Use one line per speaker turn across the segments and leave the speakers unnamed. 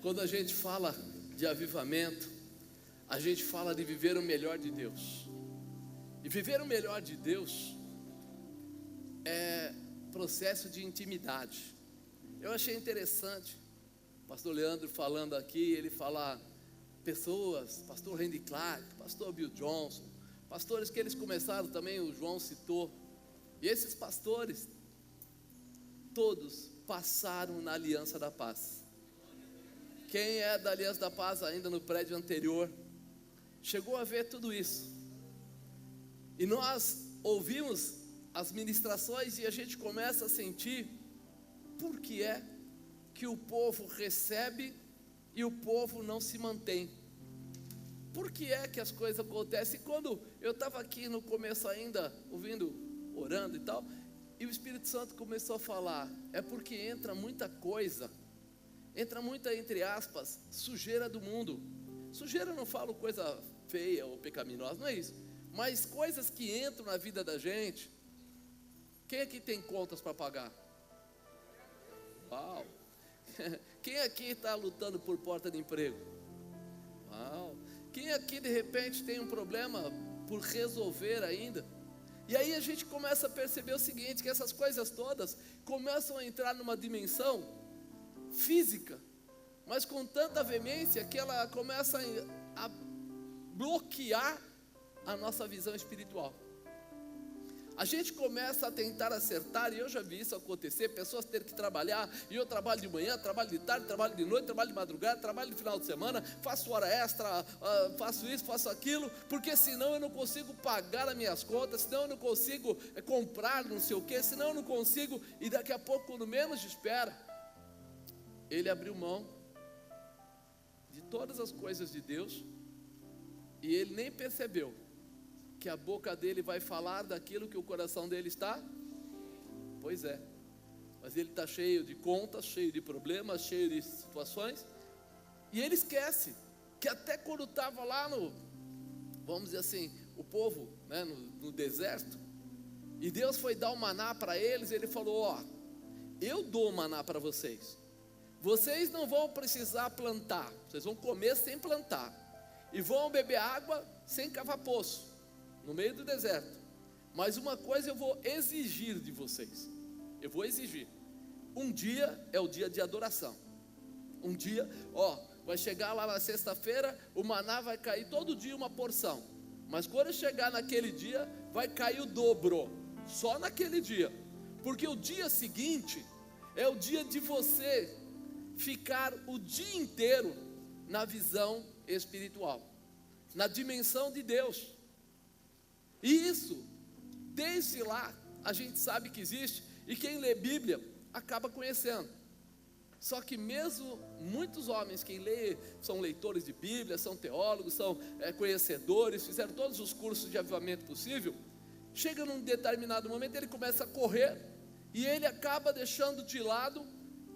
Quando a gente fala de avivamento, a gente fala de viver o melhor de Deus. E viver o melhor de Deus é processo de intimidade. Eu achei interessante o pastor Leandro falando aqui, ele fala pessoas, pastor Randy Clark, pastor Bill Johnson, pastores que eles começaram também, o João citou. E esses pastores, todos passaram na Aliança da Paz. Quem é da Aliança da Paz ainda no prédio anterior, chegou a ver tudo isso. E nós ouvimos as ministrações e a gente começa a sentir por que é que o povo recebe e o povo não se mantém. Por que é que as coisas acontecem? E quando eu estava aqui no começo ainda, ouvindo, orando e tal, e o Espírito Santo começou a falar, é porque entra muita coisa, entra muita, entre aspas, sujeira do mundo. Sujeira eu não falo coisa feia ou pecaminosa, não é isso, mas coisas que entram na vida da gente. Quem aqui tem contas para pagar? Uau! Quem aqui está lutando por porta de emprego? Uau! Quem aqui de repente tem um problema por resolver ainda? E aí a gente começa a perceber o seguinte, que essas coisas todas começam a entrar numa dimensão física, mas com tanta veemência que ela começa a bloquear a nossa visão espiritual. A gente começa a tentar acertar, e eu já vi isso acontecer, pessoas terem que trabalhar, e eu trabalho de manhã, trabalho de tarde, trabalho de noite, trabalho de madrugada, trabalho de final de semana, faço hora extra, faço isso, faço aquilo, porque senão eu não consigo pagar as minhas contas, senão eu não consigo comprar não sei o que, senão eu não consigo, e daqui a pouco, quando menos espera, ele abriu mão de todas as coisas de Deus, e ele nem percebeu que a boca dele vai falar daquilo que o coração dele está. Pois é, mas ele está cheio de contas, cheio de problemas, cheio de situações, e ele esquece que até quando estava lá no, vamos dizer assim, o povo, né, no deserto, e Deus foi dar o maná para eles, ele falou, ó, eu dou o maná para vocês, vocês não vão precisar plantar, vocês vão comer sem plantar, e vão beber água sem cavar poço, no meio do deserto. Mas uma coisa eu vou exigir de vocês, eu vou exigir, um dia é o dia de adoração, um dia, ó, vai chegar lá na sexta-feira, o maná vai cair todo dia uma porção, mas quando chegar naquele dia, vai cair o dobro, só naquele dia, porque o dia seguinte, é o dia de você ficar o dia inteiro na visão espiritual, na dimensão de Deus. E isso, desde lá, a gente sabe que existe, e quem lê Bíblia, acaba conhecendo. Só que mesmo muitos homens, quem lê, são leitores de Bíblia, são teólogos, são conhecedores, fizeram todos os cursos de avivamento possível, chega num determinado momento, ele começa a correr, e ele acaba deixando de lado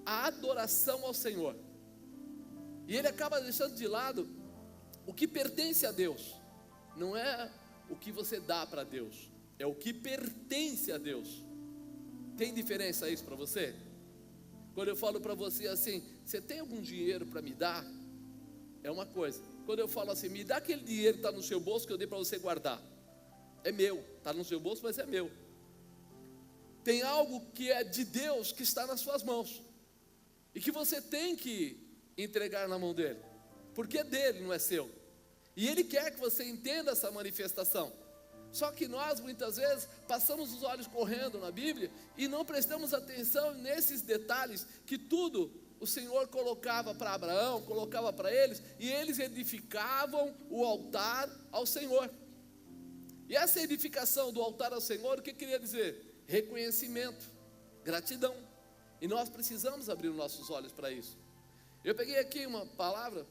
a adoração ao Senhor, e ele acaba deixando de lado o que pertence a Deus, não é o que você dá para Deus, é o que pertence a Deus. Tem diferença isso para você? Quando eu falo para você assim, você tem algum dinheiro para me dar? É uma coisa. Quando eu falo assim, me dá aquele dinheiro que está no seu bolso que eu dei para você guardar, é meu, está no seu bolso, mas é meu. Tem algo que é de Deus que está nas suas mãos, e que você tem que entregar na mão dele, porque é dele, não é seu. E ele quer que você entenda essa manifestação. Só que nós muitas vezes passamos os olhos correndo na Bíblia e não prestamos atenção nesses detalhes que tudo o Senhor colocava para Abraão, colocava para eles, e eles edificavam o altar ao Senhor. E essa edificação do altar ao Senhor, o que queria dizer? Reconhecimento, gratidão. E nós precisamos abrir os nossos olhos para isso. Eu peguei aqui uma palavra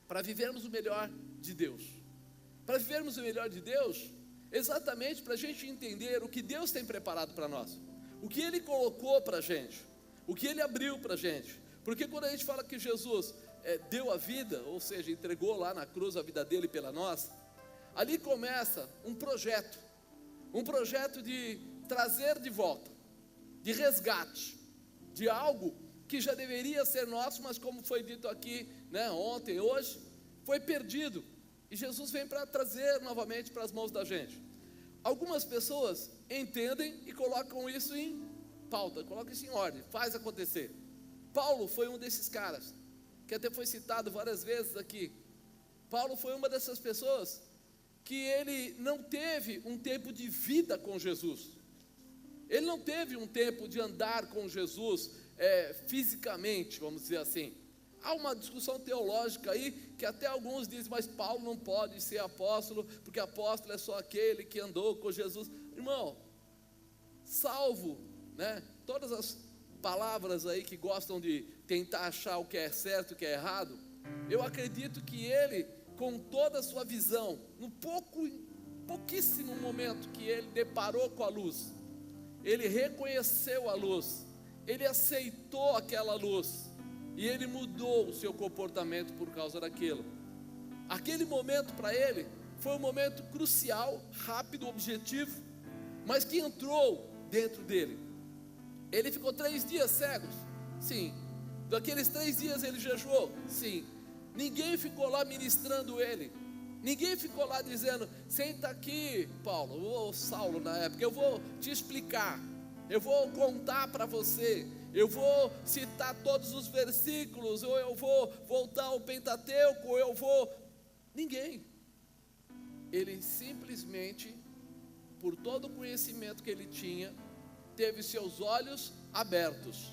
para vivermos o melhor de Deus. Para vivermos o melhor de Deus, exatamente para a gente entender o que Deus tem preparado para nós, o que Ele colocou para a gente, o que Ele abriu para a gente. Porque quando a gente fala que Jesus deu a vida, ou seja, entregou lá na cruz a vida dele pela nós, ali começa um projeto de trazer de volta, de resgate, de algo que já deveria ser nosso, mas como foi dito aqui, né, ontem, hoje, foi perdido. E Jesus vem para trazer novamente para as mãos da gente. Algumas pessoas entendem e colocam isso em pauta, colocam isso em ordem, faz acontecer. Paulo foi um desses caras, que até foi citado várias vezes aqui. Paulo foi uma dessas pessoas que ele não teve um tempo de vida com Jesus. Ele não teve um tempo de andar com Jesus fisicamente, vamos dizer assim. Há uma discussão teológica aí, que até alguns dizem, mas Paulo não pode ser apóstolo, porque apóstolo é só aquele que andou com Jesus. Irmão, salvo, né, todas as palavras aí que gostam de tentar achar o que é certo e o que é errado, eu acredito que ele, com toda a sua visão, no pouquíssimo momento que ele deparou com a luz, ele reconheceu a luz, ele aceitou aquela luz, e ele mudou o seu comportamento por causa daquilo. Aquele momento para ele foi um momento crucial, rápido, objetivo, mas que entrou dentro dele. Ele ficou 3 dias cegos? Sim. Daqueles 3 dias ele jejuou? Sim. Ninguém ficou lá ministrando ele. Ninguém ficou lá dizendo, senta aqui, Paulo, ou Saulo na época, eu vou te explicar, eu vou contar para você, eu vou citar todos os versículos, ou eu vou voltar ao Pentateuco, ou eu vou... Ninguém. Ele simplesmente, por todo o conhecimento que ele tinha, teve seus olhos abertos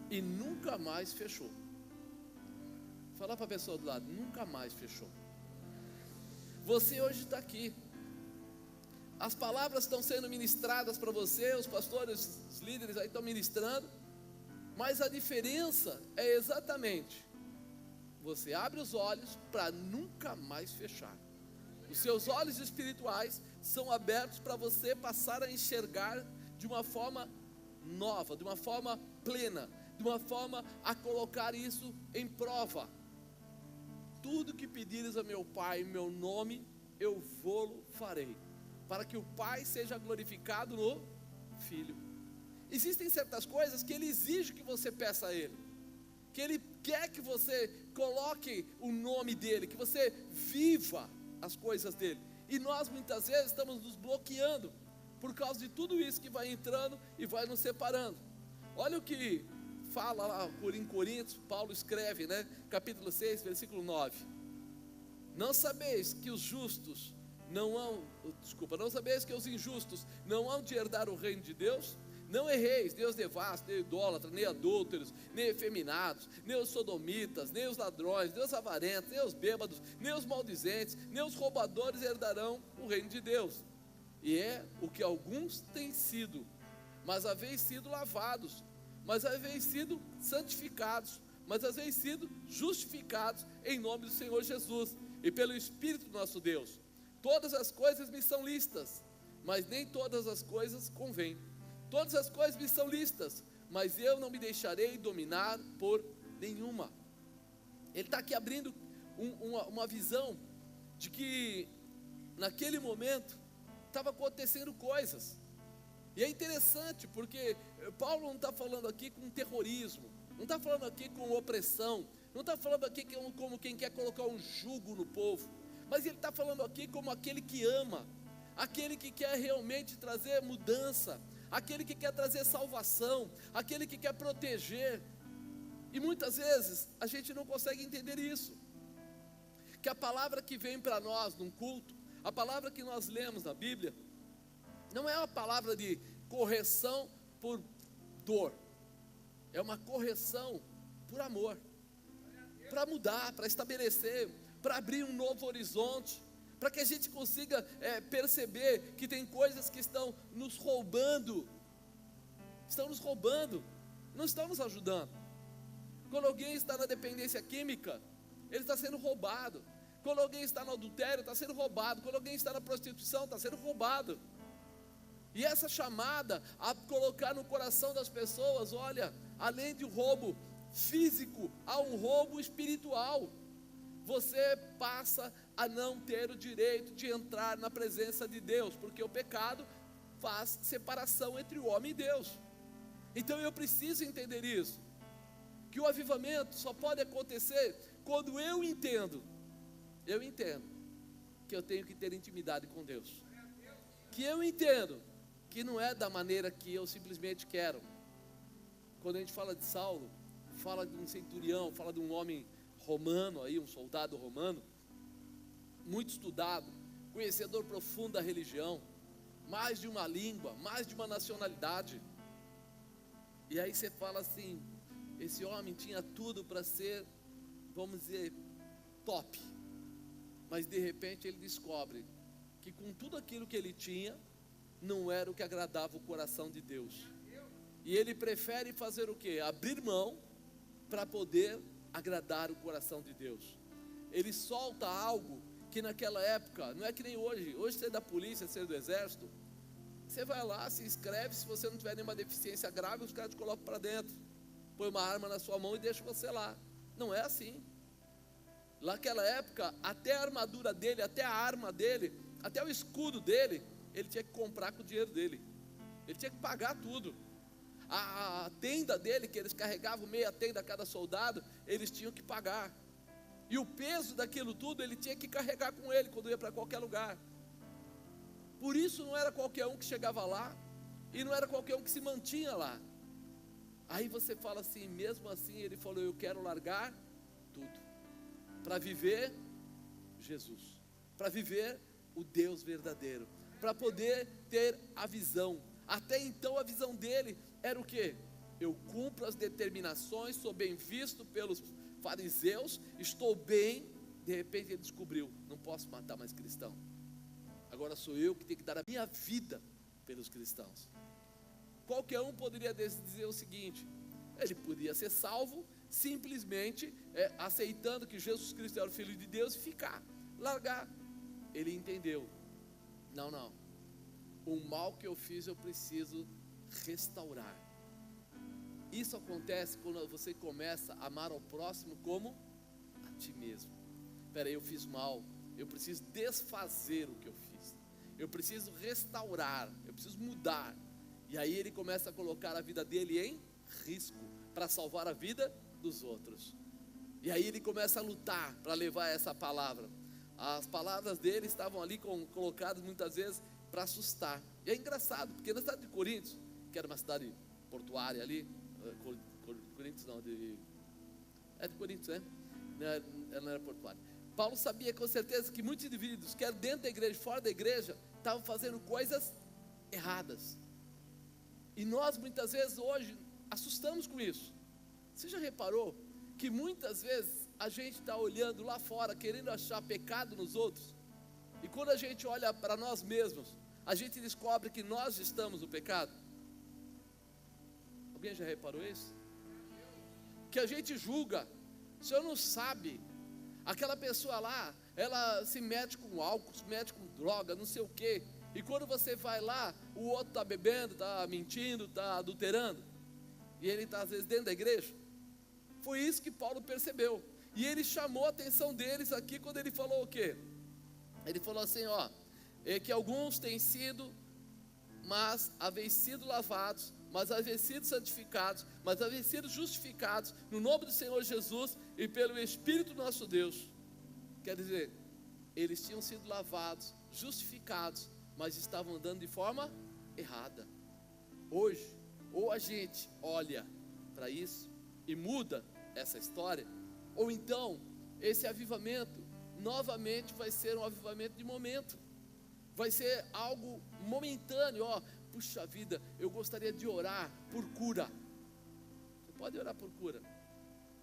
e nunca mais fechou. Fala para a pessoa do lado, nunca mais fechou. Você hoje está aqui, as palavras estão sendo ministradas para você, os pastores, os líderes aí estão ministrando, mas a diferença é exatamente, você abre os olhos para nunca mais fechar. Os seus olhos espirituais são abertos para você passar a enxergar de uma forma nova, de uma forma plena, de uma forma a colocar isso em prova. Tudo que pedires a meu Pai em meu nome, eu vou-lo farei, para que o Pai seja glorificado no Filho. Existem certas coisas que Ele exige que você peça a Ele, que Ele quer que você coloque o nome dEle, que você viva as coisas dEle, e nós muitas vezes estamos nos bloqueando, por causa de tudo isso que vai entrando e vai nos separando. Olha o que fala lá em Coríntios, Paulo escreve, né? Capítulo 6, versículo 9. Não sabeis que os justos não sabeis que os injustos não hão de herdar o reino de Deus? Não erreis, nem os devassos, nem idólatras, nem adúlteros, nem efeminados, nem os sodomitas, nem os ladrões, nem os avarentos, nem os bêbados, nem os maldizentes, nem os roubadores herdarão o reino de Deus. E é o que alguns têm sido, mas haveis sido lavados, mas haveis sido santificados, mas haveis sido justificados em nome do Senhor Jesus e pelo Espírito do nosso Deus. Todas as coisas me são lícitas, mas nem todas as coisas convêm. Todas as coisas me são lícitas, mas eu não me deixarei dominar por nenhuma. Ele está aqui abrindo uma visão de que naquele momento estava acontecendo coisas. E é interessante porque Paulo não está falando aqui com terrorismo, não está falando aqui com opressão, não está falando aqui como quem quer colocar um jugo no povo, mas ele está falando aqui como aquele que ama, aquele que quer realmente trazer mudança, aquele que quer trazer salvação, aquele que quer proteger. E muitas vezes a gente não consegue entender isso, que a palavra que vem para nós num culto, a palavra que nós lemos na Bíblia, não é uma palavra de correção por dor, é uma correção por amor, para mudar, para estabelecer, para abrir um novo horizonte, para que a gente consiga perceber que tem coisas que estão nos roubando, não estão nos ajudando. Quando alguém está na dependência química, ele está sendo roubado. Quando alguém está no adultério, está sendo roubado. Quando alguém está na prostituição, está sendo roubado. E essa chamada a colocar no coração das pessoas, olha, além de um roubo físico, há um roubo espiritual. Você passa a não ter o direito de entrar na presença de Deus, porque o pecado faz separação entre o homem e Deus. Então eu preciso entender isso. que o avivamento só pode acontecer quando eu entendo que eu tenho que ter intimidade com Deus, que eu entendo que não é da maneira que eu simplesmente quero. Quando a gente fala de Saulo, fala de um centurião, fala de um homem romano aí, um soldado romano, muito estudado, conhecedor profundo da religião, mais de uma língua, mais de uma nacionalidade. E aí você fala assim, esse homem tinha tudo para ser, vamos dizer, top. Mas de repente ele descobre que com tudo aquilo que ele tinha, não era o que agradava o coração de Deus. E ele prefere fazer o quê? Abrir mão para poder agradar o coração de Deus. Ele solta algo que naquela época, não é que nem hoje. Hoje você é da polícia, você é do exército, você vai lá, se inscreve, se você não tiver nenhuma deficiência grave, os caras te colocam para dentro, põe uma arma na sua mão e deixa você lá. Não é assim. Naquela época, até a armadura dele, até a arma dele, até o escudo dele, ele tinha que comprar com o dinheiro dele. Ele tinha que pagar tudo. A tenda dele, que eles carregavam meia tenda a cada soldado, eles tinham que pagar. E o peso daquilo tudo, ele tinha que carregar com ele quando ia para qualquer lugar. Por isso não era qualquer um que chegava lá, e não era qualquer um que se mantinha lá. Aí você fala assim, mesmo assim ele falou, eu quero largar tudo, para viver Jesus, para viver o Deus verdadeiro, para poder ter a visão. Até então a visão dele era o quê? Eu cumpro as determinações, sou bem visto pelos fariseus, estou bem. De repente ele descobriu, não posso matar mais cristão, agora sou eu que tenho que dar a minha vida pelos cristãos. Qualquer um poderia dizer o seguinte, ele podia ser salvo simplesmente aceitando que Jesus Cristo era o Filho de Deus e ficar, largar. Ele entendeu, não, o mal que eu fiz eu preciso restaurar. Isso acontece quando você começa a amar ao próximo como a ti mesmo. Peraí, eu fiz mal, eu preciso desfazer o que eu fiz, eu preciso restaurar, eu preciso mudar. E aí ele começa a colocar a vida dele em risco para salvar a vida dos outros. E aí ele começa a lutar para levar essa palavra. As palavras dele estavam ali colocadas muitas vezes para assustar. E é engraçado, porque na cidade de Corinto, que era uma cidade portuária ali, Corinto não, de Corinto, né? Não era portuária. Paulo sabia com certeza que muitos indivíduos, quer dentro da igreja, fora da igreja, estavam fazendo coisas erradas. E nós muitas vezes hoje assustamos com isso. Você já reparou que muitas vezes a gente está olhando lá fora, querendo achar pecado nos outros, e quando a gente olha para nós mesmos, a gente descobre que nós estamos no pecado? Alguém já reparou isso? Que a gente julga, o senhor não sabe, aquela pessoa lá, ela se mete com álcool, se mete com droga, não sei o quê, e quando você vai lá, o outro está bebendo, está mentindo, está adulterando, e ele está às vezes dentro da igreja. Foi isso que Paulo percebeu, e ele chamou a atenção deles aqui quando ele falou o quê? Ele falou assim, que alguns têm sido, mas haveis sido lavados, mas haveis sido santificados, mas haveis sido justificados no nome do Senhor Jesus e pelo Espírito nosso Deus. Quer dizer, eles tinham sido lavados, justificados, mas estavam andando de forma errada. Hoje, ou a gente olha para isso e muda essa história, ou então esse avivamento novamente vai ser um avivamento de momento, vai ser algo momentâneo. Puxa vida, eu gostaria de orar por cura. Você pode orar por cura,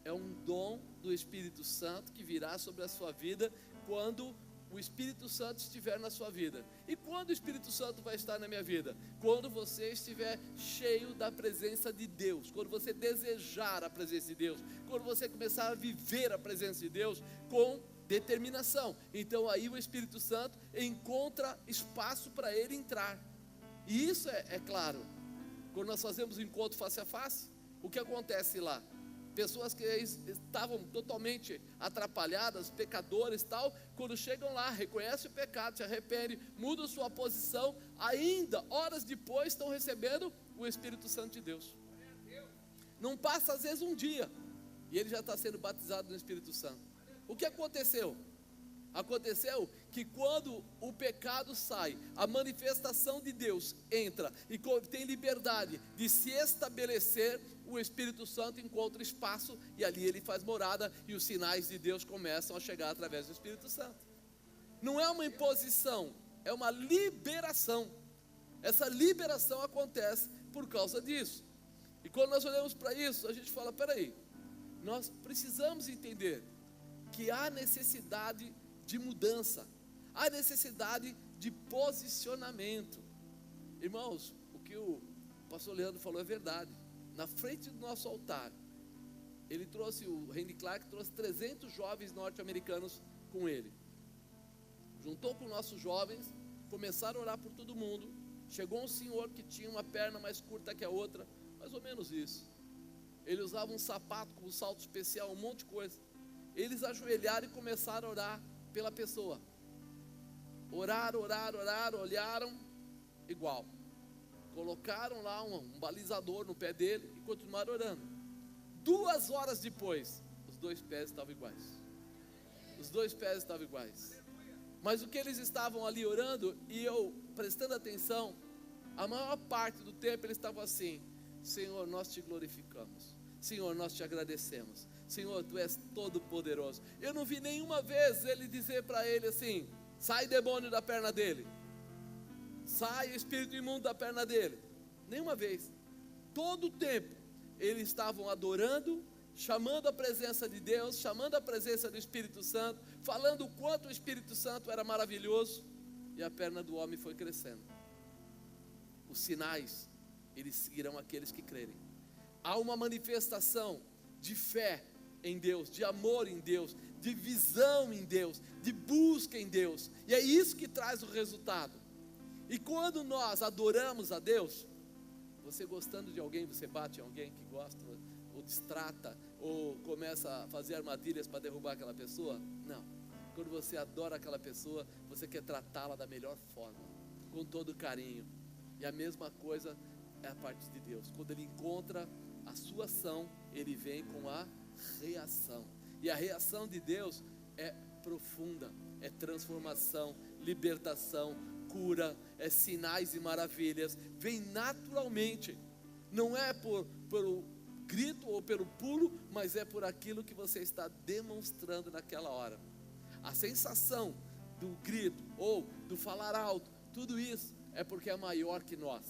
é um dom do Espírito Santo que virá sobre a sua vida quando o Espírito Santo estiver na sua vida. E quando o Espírito Santo vai estar na minha vida? Quando você estiver cheio da presença de Deus, quando você desejar a presença de Deus, quando você começar a viver a presença de Deus com determinação. Então aí o Espírito Santo encontra espaço para ele entrar. E isso é claro, quando nós fazemos o encontro face a face, o que acontece lá? Pessoas que estavam totalmente atrapalhadas, pecadores e tal, quando chegam lá, reconhecem o pecado, se arrependem, mudam sua posição, ainda horas depois estão recebendo o Espírito Santo de Deus. Não passa às vezes um dia, E ele já está sendo batizado no Espírito Santo. O que aconteceu? Aconteceu que quando o pecado sai, a manifestação de Deus entra e tem liberdade de se estabelecer, o Espírito Santo encontra espaço e ali ele faz morada e os sinais de Deus começam a chegar através do Espírito Santo. Não é uma imposição, é uma liberação. Essa liberação acontece por causa disso. E quando nós olhamos para isso, a gente fala, peraí, nós precisamos entender que há necessidade de mudança, há necessidade de posicionamento. Irmãos, o que o pastor Leandro falou é verdade. Na frente do nosso altar, ele trouxe, o Randy Clark trouxe 300 jovens norte-americanos com ele. Juntou com nossos jovens, começaram a orar por todo mundo. Chegou um senhor que tinha uma perna mais curta que a outra, mais ou menos isso. Ele usava um sapato com um salto especial, um monte de coisa. Eles ajoelharam e começaram a orar pela pessoa. Oraram, olharam, igual. Colocaram lá um balizador no pé dele e continuaram orando. 2 horas depois, os 2 pés estavam iguais. Os 2 pés estavam iguais. Mas o que eles estavam ali orando, e eu prestando atenção, a maior parte do tempo eles estavam assim: Senhor, nós te glorificamos. Senhor, nós te agradecemos. Senhor, tu és todo poderoso. Eu não vi nenhuma vez ele dizer para ele assim: sai demônio da perna dele, sai espírito imundo da perna dele. Nenhuma vez. Todo o tempo eles estavam adorando, chamando a presença de Deus, chamando a presença do Espírito Santo, falando o quanto o Espírito Santo era maravilhoso. E a perna do homem foi crescendo. Os sinais, eles seguirão aqueles que crerem. Há uma manifestação de fé em Deus, de amor em Deus, de visão em Deus, de busca em Deus, e é isso que traz o resultado. E quando nós adoramos a Deus, você gostando de alguém, você bate em alguém que gosta, ou distrata, ou começa a fazer armadilhas para derrubar aquela pessoa? Não. Quando você adora aquela pessoa, você quer tratá-la da melhor forma, com todo carinho. E a mesma coisa é a parte de Deus. Quando Ele encontra a sua ação, Ele vem com a reação. E a reação de Deus é profunda, é transformação, libertação, cura, é sinais e maravilhas. Vem naturalmente. Não é pelo grito ou pelo pulo, mas é por aquilo que você está demonstrando naquela hora. A sensação do grito ou do falar alto, tudo isso é porque é maior que nós.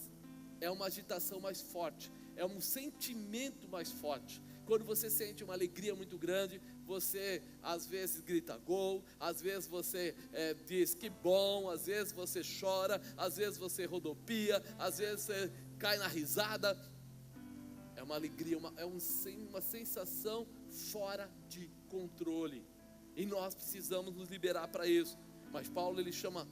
É uma agitação mais forte, é um sentimento mais forte. Quando você sente uma alegria muito grande, você às vezes grita gol, às vezes você diz que bom, às vezes você chora, às vezes você rodopia, às vezes você cai na risada. É uma alegria, uma sensação fora de controle. E nós precisamos nos liberar para isso. Mas Paulo, ele chama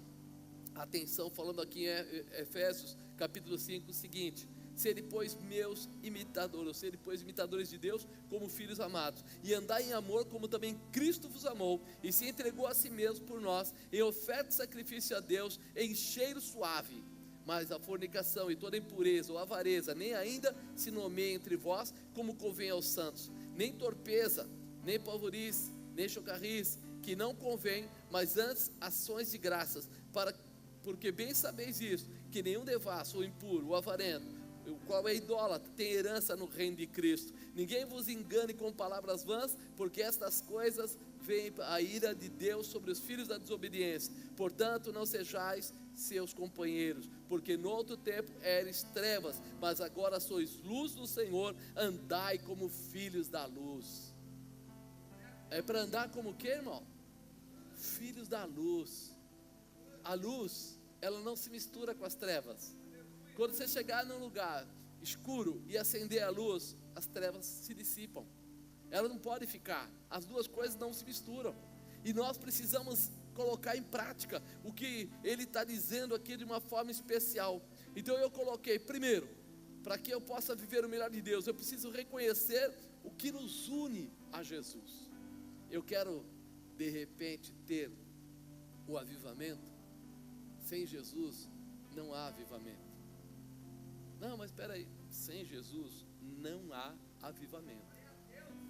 a atenção, falando aqui em Efésios capítulo 5, o seguinte: sede, pois, meus imitadores, ou sede, pois, imitadores de Deus, como filhos amados, e andai em amor, como também Cristo vos amou, e se entregou a si mesmo por nós, em oferta e sacrifício a Deus, em cheiro suave. Mas a fornicação e toda impureza ou avareza, nem ainda se nomeia entre vós, como convém aos santos, nem torpeza, nem pavorice, nem chocarrice, que não convém, mas antes ações de graças, porque bem sabeis isso, que nenhum devasso, ou impuro, ou avarento, o qual é idólatra, tem herança no reino de Cristo. Ninguém vos engane com palavras vãs, porque estas coisas vêm a ira de Deus sobre os filhos da desobediência. Portanto, não sejais seus companheiros, porque no outro tempo eres trevas, mas agora sois luz do Senhor, andai como filhos da luz. É para andar como o que, irmão? Filhos da luz. A luz, ela não se mistura com as trevas. Quando você chegar num lugar escuro e acender a luz, as trevas se dissipam. Ela não pode ficar. As duas coisas não se misturam. E nós precisamos colocar em prática o que ele está dizendo aqui de uma forma especial. Então eu coloquei, primeiro, para que eu possa viver o melhor de Deus, eu preciso reconhecer o que nos une a Jesus. Eu quero, de repente, ter o avivamento. Sem Jesus não há avivamento. Não, mas espera aí, sem Jesus não há avivamento.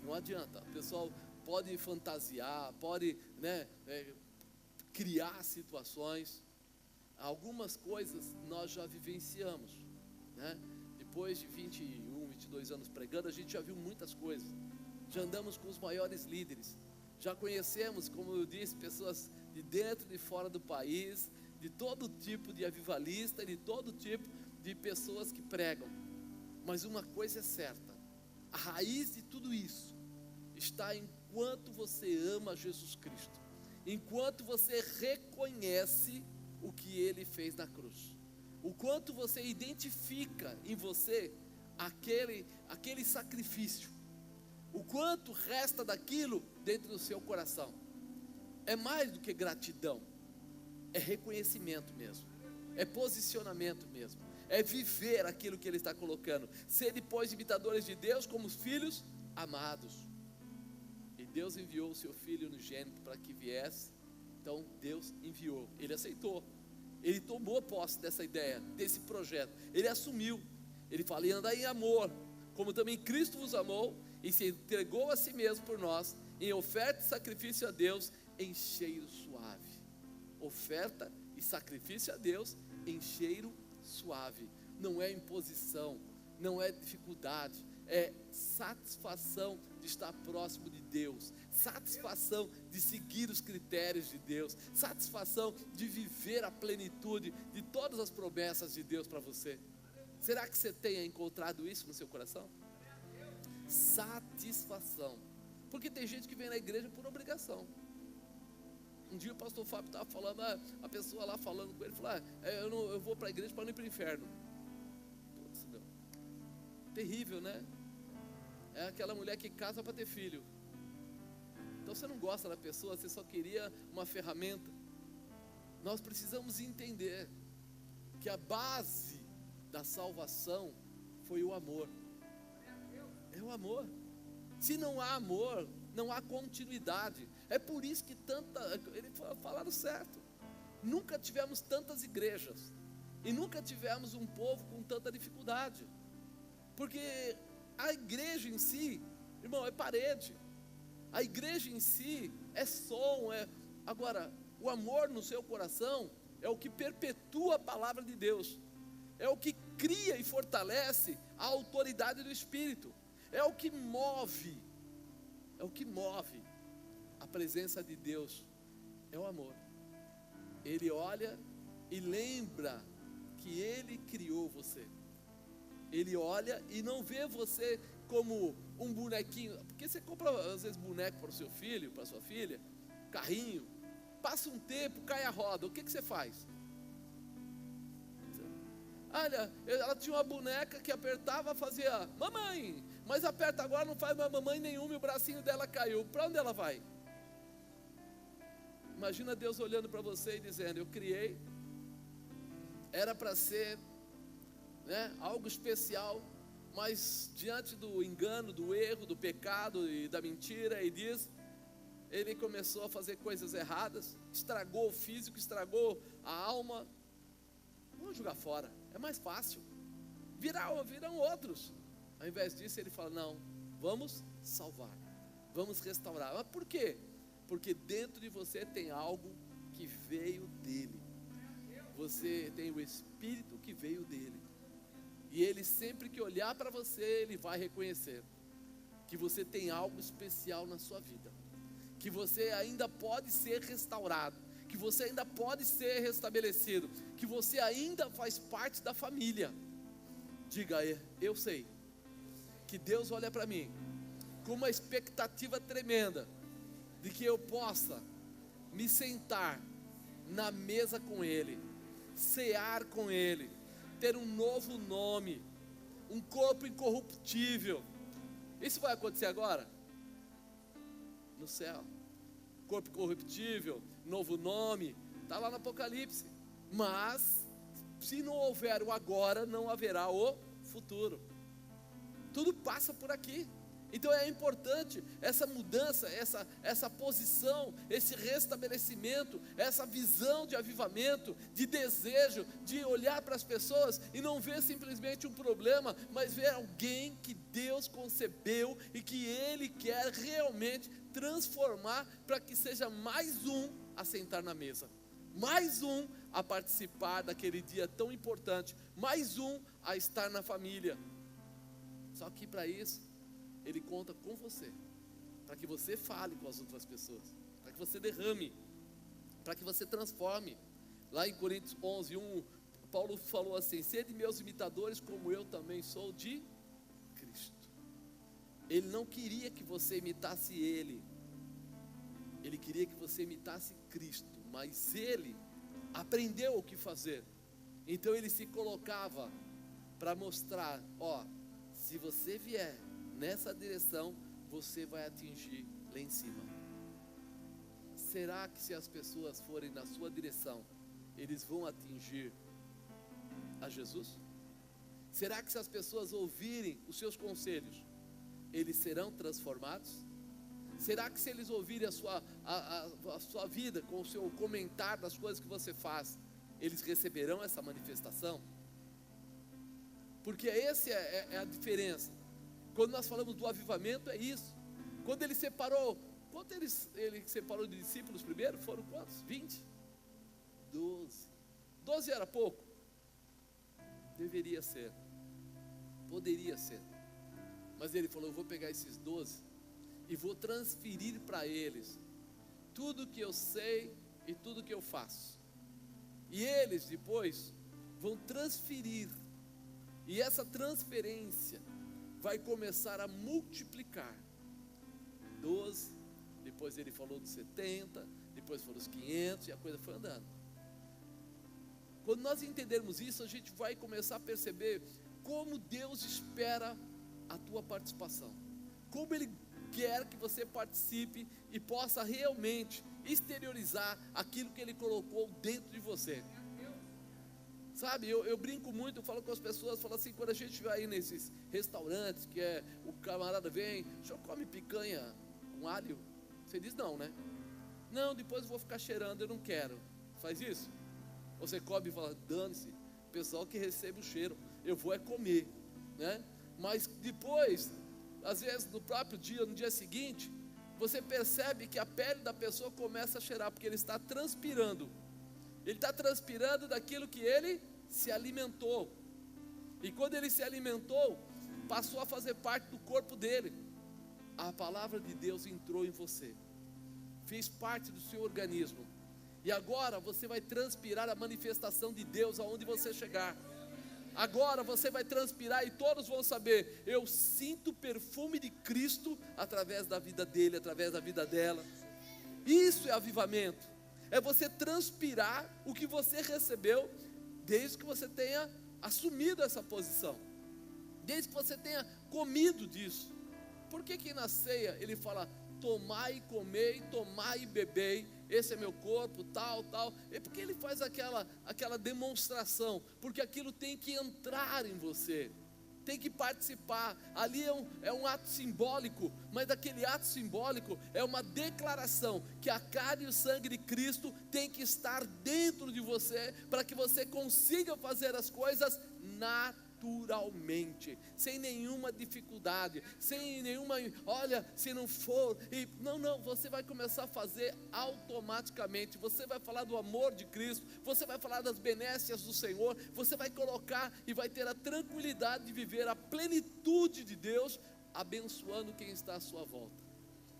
Não adianta. O pessoal pode fantasiar, pode, né, criar situações. Algumas coisas nós já vivenciamos, né? Depois de 21, 22 anos pregando, a gente já viu muitas coisas. Já andamos com os maiores líderes. Já conhecemos, como eu disse, pessoas de dentro e de fora do país, de todo tipo de avivalista, de todo tipo de pessoas que pregam. Mas uma coisa é certa: a raiz de tudo isso está enquanto você ama Jesus Cristo, enquanto você reconhece o que Ele fez na cruz, o quanto você identifica em você aquele sacrifício, o quanto resta daquilo dentro do seu coração. É mais do que gratidão, é reconhecimento mesmo, é posicionamento mesmo, é viver aquilo que Ele está colocando, ser depois imitadores de Deus como filhos amados. E Deus enviou o seu Filho unigênito para que viesse. Então Deus enviou, Ele aceitou, Ele tomou posse dessa ideia, desse projeto, Ele assumiu. Ele fala: e andar em amor, como também Cristo vos amou e se entregou a si mesmo por nós, em oferta e sacrifício a Deus em cheiro suave. Oferta e sacrifício a Deus em cheiro suave. Não é imposição, não é dificuldade, é satisfação de estar próximo de Deus, satisfação de seguir os critérios de Deus, satisfação de viver a plenitude de todas as promessas de Deus para você. Será que você tenha encontrado isso no seu coração? Satisfação. Porque tem gente que vem na igreja por obrigação. Um dia o pastor Fábio estava falando, a pessoa lá falando com ele, falou: eu vou para a igreja para não ir para o inferno. Putz, meu, terrível, né? É aquela mulher que casa para ter filho. Então você não gosta da pessoa, você só queria uma ferramenta. Nós precisamos entender que a base da salvação foi o amor. É o amor. Se não há amor, não há continuidade. É por isso que eles falaram certo. Nunca tivemos tantas igrejas e nunca tivemos um povo com tanta dificuldade. Porque a igreja em si, irmão, é parede. A igreja em si é som. Agora, o amor no seu coração é o que perpetua a palavra de Deus. É o que cria e fortalece a autoridade do Espírito. É o que move. É o que move a presença de Deus. É o amor. Ele olha e lembra que Ele criou você. Ele olha e não vê você como um bonequinho. Porque você compra às vezes boneco para o seu filho, para a sua filha, carrinho. Passa um tempo, cai a roda. O que você faz? Olha, ela tinha uma boneca que apertava, fazia mamãe, mas aperta agora, não faz mais mamãe nenhuma e o bracinho dela caiu. Para onde ela vai? Imagina Deus olhando para você e dizendo: eu criei, era para ser, né, algo especial, mas diante do engano, do erro, do pecado e da mentira, ele começou a fazer coisas erradas, estragou o físico, estragou a alma. Vamos jogar fora, é mais fácil, viram outros. Ao invés disso ele fala: não, vamos salvar, vamos restaurar. Mas por quê? Porque dentro de você tem algo que veio dele. Você tem o Espírito que veio dele. E ele sempre que olhar para você, ele vai reconhecer que você tem algo especial na sua vida, que você ainda pode ser restaurado, que você ainda pode ser restabelecido, que você ainda faz parte da família. Diga aí: eu sei que Deus olha para mim com uma expectativa tremenda de que eu possa me sentar na mesa com Ele, cear com Ele, ter um novo nome, um corpo incorruptível. Isso vai acontecer agora? No céu. Corpo incorruptível, novo nome, está lá no Apocalipse. Mas se não houver o agora, não haverá o futuro. Tudo passa por aqui. Então é importante essa mudança, essa posição, esse restabelecimento, essa visão de avivamento, de desejo, de olhar para as pessoas e não ver simplesmente um problema, mas ver alguém que Deus concebeu e que Ele quer realmente transformar para que seja mais um a sentar na mesa, mais um a participar daquele dia tão importante, mais um a estar na família. Só que para isso, Ele conta com você, para que você fale com as outras pessoas, para que você derrame, para que você transforme. Lá em Coríntios 11:1, Paulo falou assim: sede meus imitadores como eu também sou de Cristo. Ele não queria que você imitasse Ele, Ele queria que você imitasse Cristo, mas Ele aprendeu o que fazer, então Ele se colocava para mostrar, se você vier nessa direção, você vai atingir lá em cima. Será que se as pessoas forem na sua direção, eles vão atingir a Jesus? Será que se as pessoas ouvirem os seus conselhos, eles serão transformados? Será que se eles ouvirem a sua vida, com o seu comentário das coisas que você faz, eles receberão essa manifestação? Porque essa é a diferença. Quando nós falamos do avivamento, é isso. Quando Ele separou, ele separou de discípulos primeiro? Foram quantos? 20? 12. 12 era pouco? Deveria ser. Poderia ser. Mas Ele falou: eu vou pegar esses 12 e vou transferir para eles tudo que eu sei e tudo que eu faço. E eles depois vão transferir. E essa transferência vai começar a multiplicar. 12, depois Ele falou dos 70, depois foram os 500 e a coisa foi andando. Quando nós entendermos isso, a gente vai começar a perceber como Deus espera a tua participação, como Ele quer que você participe e possa realmente exteriorizar aquilo que Ele colocou dentro de você. Sabe, eu brinco muito, eu falo com as pessoas, falo assim, quando a gente vai aí nesses restaurantes, que o camarada vem, o senhor come picanha com alho? Você diz não, né? Não, depois eu vou ficar cheirando, eu não quero. Faz isso? Você come e fala, dane-se, o pessoal que recebe o cheiro, eu vou é comer, né? Mas depois, às vezes no próprio dia, no dia seguinte, você percebe que a pele da pessoa começa a cheirar, porque ele está transpirando. Ele está transpirando daquilo que ele se alimentou. E quando ele se alimentou, passou a fazer parte do corpo dele. A palavra de Deus entrou em você, fez parte do seu organismo. E agora você vai transpirar a manifestação de Deus aonde você chegar. Agora você vai transpirar e todos vão saber: eu sinto o perfume de Cristo através da vida dele, através da vida dela. Isso é avivamento. É você transpirar o que você recebeu, desde que você tenha assumido essa posição, desde que você tenha comido disso. Por que na ceia ele fala: tomai e comei, tomai e bebei, esse é meu corpo, tal. É porque ele faz aquela demonstração, porque aquilo tem que entrar em você, tem que participar. Ali é um ato simbólico, mas daquele ato simbólico é uma declaração que a carne e o sangue de Cristo tem que estar dentro de você, para que você consiga fazer as coisas naturalmente, sem nenhuma dificuldade, sem nenhuma, se não for, não, você vai começar a fazer automaticamente. Você vai falar do amor de Cristo, você vai falar das benécias do Senhor, você vai colocar e vai ter a tranquilidade de viver a plenitude de Deus, abençoando quem está à sua volta,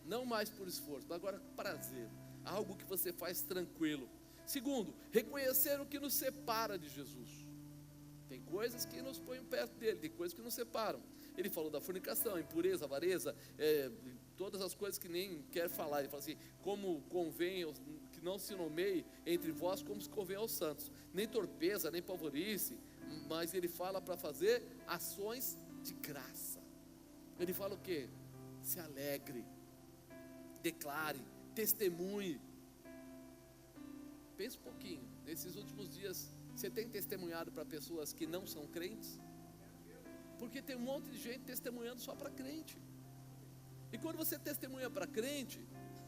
não mais por esforço, mas agora prazer, algo que você faz tranquilo. Segundo, reconhecer o que nos separa de Jesus. Tem coisas que nos põem perto dele, tem coisas que nos separam. Ele falou da fornicação, impureza, avareza, todas as coisas que nem quer falar. Ele fala assim: como convém que não se nomeie entre vós como se convém aos santos, nem torpeza, nem pavorice, mas ele fala para fazer ações de graça. Ele fala o quê? Se alegre, declare, testemunhe. Pensa um pouquinho, nesses últimos dias, você tem testemunhado para pessoas que não são crentes? Porque tem um monte de gente testemunhando só para crente. E quando você testemunha para crente,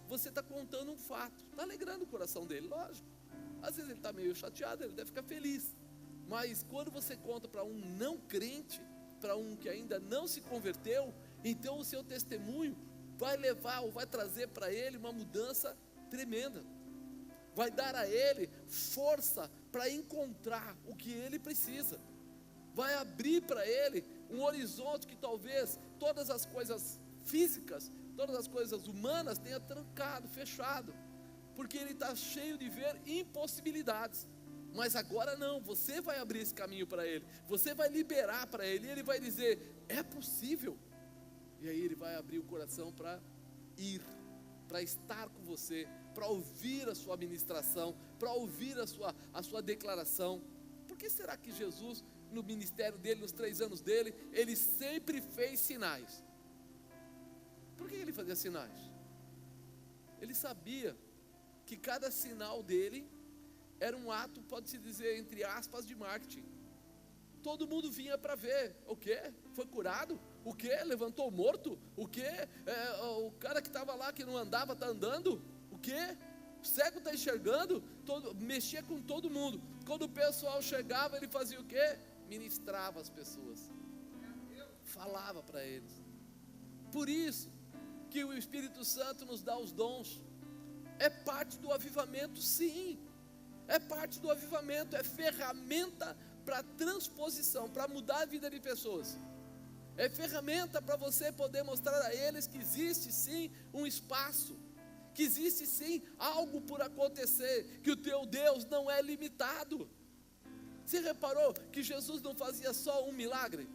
você está contando um fato, está alegrando o coração dele, lógico. Às vezes ele está meio chateado, ele deve ficar feliz. Mas quando você conta para um não crente, para um que ainda não se converteu, então o seu testemunho vai levar ou vai trazer para ele uma mudança tremenda. Vai dar a ele força para encontrar o que ele precisa. Vai abrir para ele um horizonte que talvez todas as coisas físicas, todas as coisas humanas tenha trancado, fechado. Porque ele está cheio de ver impossibilidades. Mas agora não, você vai abrir esse caminho para ele. Você vai liberar para ele. E ele vai dizer, é possível. E aí ele vai abrir o coração para ir, para estar com você, para ouvir a sua ministração, para ouvir a sua declaração. Por que será que Jesus, no ministério dele, nos 3 anos dele, ele sempre fez sinais? Por que ele fazia sinais? Ele sabia que cada sinal dele era um ato, pode-se dizer, entre aspas, de marketing. Todo mundo vinha para ver. O quê? Foi curado? O quê? Levantou o morto? O quê? O cara que estava lá, que não andava, está andando? O quê? O cego está enxergando? Mexia com todo mundo. Quando o pessoal chegava, ele fazia o quê? Ministrava as pessoas. Falava para eles. Por isso que o Espírito Santo nos dá os dons. É parte do avivamento, sim. É parte do avivamento, é ferramenta para transposição, para mudar a vida de pessoas. É ferramenta para você poder mostrar a eles que existe sim um espaço, que existe sim algo por acontecer, que o teu Deus não é limitado. Você reparou que Jesus não fazia só um milagre?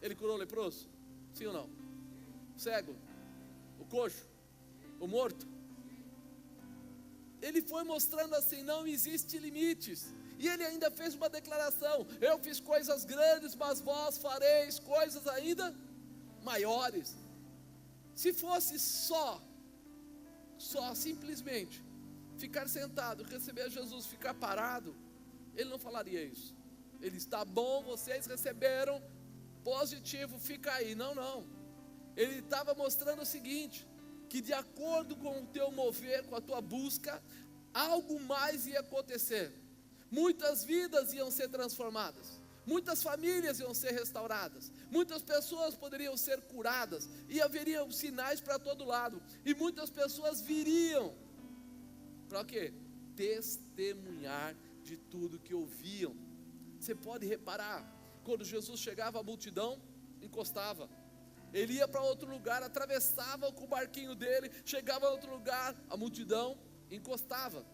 Ele curou o leproso? Sim ou não? O cego? O coxo? O morto? Ele foi mostrando assim, não existe limites. E ele ainda fez uma declaração, eu fiz coisas grandes, mas vós fareis coisas ainda maiores. Se fosse só simplesmente ficar sentado, receber Jesus, ficar parado, ele não falaria isso. Ele está bom, vocês receberam, positivo, fica aí. Não. Ele estava mostrando o seguinte, que de acordo com o teu mover, com a tua busca, algo mais ia acontecer. Muitas vidas iam ser transformadas, muitas famílias iam ser restauradas, muitas pessoas poderiam ser curadas, e haveriam sinais para todo lado, e muitas pessoas viriam, para quê? Testemunhar de tudo que ouviam. Você pode reparar, quando Jesus chegava, a multidão encostava. Ele ia para outro lugar, atravessava com o barquinho dele, chegava a outro lugar, a multidão encostava.